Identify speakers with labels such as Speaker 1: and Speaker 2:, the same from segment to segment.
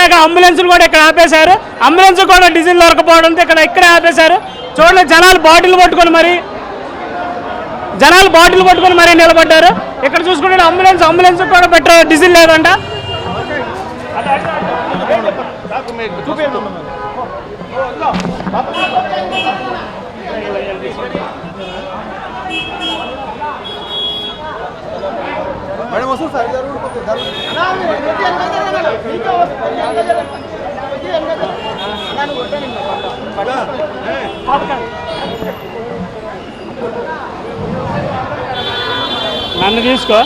Speaker 1: అలాగే అంబులెన్సులు కూడా ఇక్కడ ఆపేశారు. అంబులెన్స్ కూడా డీజిల్ దొరకపోవడంతో ఇక్కడే ఆపేశారు. చూడండి, జనాలు బాటిల్ పట్టుకొని మరీ నిలబడ్డారు. ఇక్కడ చూసుకుంటే అంబులెన్స్ కూడా పెట్రోల్ డీజిల్ లేదంట. నన్ను తీసుకో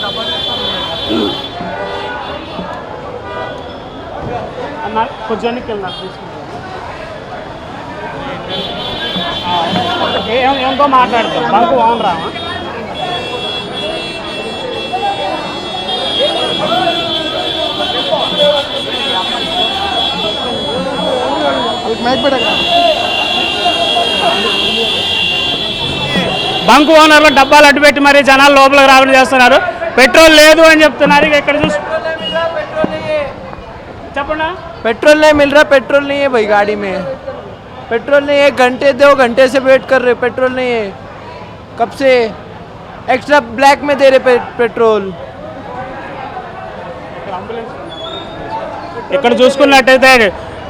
Speaker 1: కొంచెం ఏంతో మాట్లాడతాం. బంకు అవును రా బంకు ఓనర్లు డబ్బాలు అడ్డు పెట్టి మరి జనాలు లోపలికి రాకుండా చేస్తున్నారు. పెట్రోల్ లేదు అని చెప్తున్నారు. ఇక్కడ చూసి చెప్పండి,
Speaker 2: पेट्रोल नहीं मिल रहा, पेट्रोल नहीं है भाई गाड़ी में, पेट्रोल नहीं है. घंटे 2 घंटे से वेट कर रहे, पेट्रोल नहीं है. कब से एक्स्ट्रा ब्लैक में दे रहे पेट्रोल.
Speaker 1: ఇక్కడ చూసుకున్నట్టయితే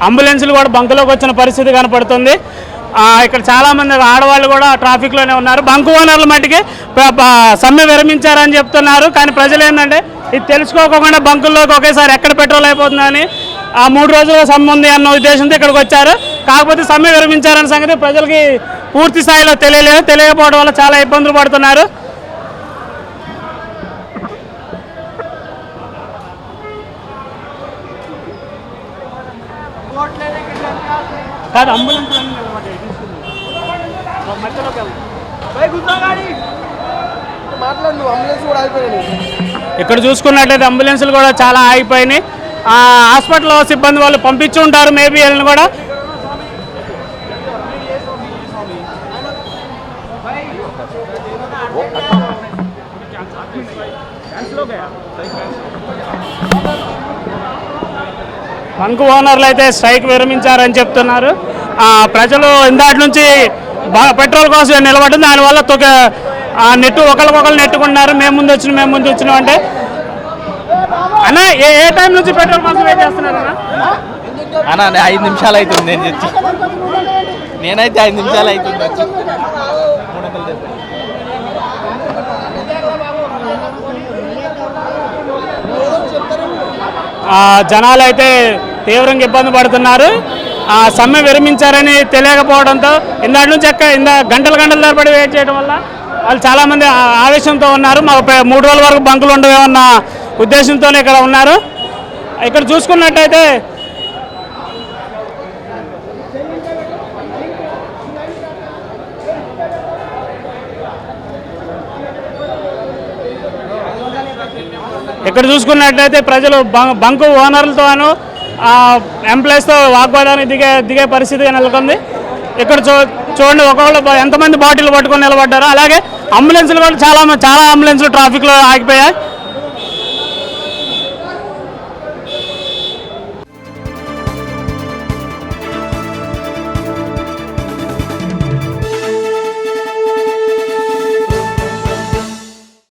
Speaker 1: అంబులెన్సులు కూడా బంకులోకి వచ్చిన పరిస్థితి కనపడుతుంది. ఇక్కడ చాలామంది ఆడవాళ్ళు కూడా ట్రాఫిక్లోనే ఉన్నారు. బంకు ఓనర్ల మట్టికి సమ్మె విరమించారని చెప్తున్నారు. కానీ ప్రజలు ఏంటంటే ఇది తెలుసుకోకుండా బంకుల్లోకి ఒకేసారి ఎక్కడ పెట్రోల్ అయిపోతుందని 3 రోజుల సమ్మె ఉంది అన్న ఉద్దేశంతో ఇక్కడికి వచ్చారు. కాకపోతే సమ్మె విరమించారన్న సంగతి ప్రజలకి పూర్తి స్థాయిలో తెలియకపోవడం వల్ల చాలా ఇబ్బందులు పడుతున్నారు. కాదు అంబులెన్స్ ఇక్కడ చూసుకున్నట్లయితే అంబులెన్సులు కూడా చాలా ఆగిపోయినాయి. హాస్పిటల్లో సిబ్బంది వాళ్ళు పంపించి ఉంటారు మేబీ వీళ్ళని కూడా. బంకు ఓనర్లు అయితే స్ట్రైక్ విరమించారని చెప్తున్నారు. ప్రజలు ఇందాటి నుంచి పెట్రోల్ కోసం నిలబడి దానివల్ల నెట్టు ఒకరికొకరు నెట్టుకున్నారు. మేము ముందు వచ్చినాం అంటే అన్న ఏ టైం నుంచి పెట్రోల్ కోసం వెయిట్ చేస్తున్నారు
Speaker 2: అన్న? 5 నిమిషాలు అవుతుంది నేను వచ్చి, నేనైతే 5 నిమిషాలు అవుతుంది వచ్చి.
Speaker 1: జనాలు అయితే తీవ్రంగా ఇబ్బంది పడుతున్నారు. సమ్మె విరమించారని తెలియకపోవడంతో ఇందాటి నుంచి గంటల తరబడి వెయిట్ చేయడం వల్ల వాళ్ళు చాలామంది ఆవేశంతో ఉన్నారు. మాకు 3 రోజుల వరకు బంకులు ఉండవేమన్న ఉద్దేశంతోనే ఇక్కడ ఉన్నారు. ఇక్కడ చూసుకున్నట్టయితే ప్రజలు బంకు ఓనర్లతోనూ ఎంప్లాయీస్తో వాగ్వాదానికి దిగే పరిస్థితిగా నెలకొంది. ఇక్కడ చూడండి, ఎంతమంది బాటిల్ పట్టుకొని నిలబడ్డారు. అలాగే అంబులెన్సులు కూడా చాలా అంబులెన్సులు ట్రాఫిక్లో ఆగిపోయాయి.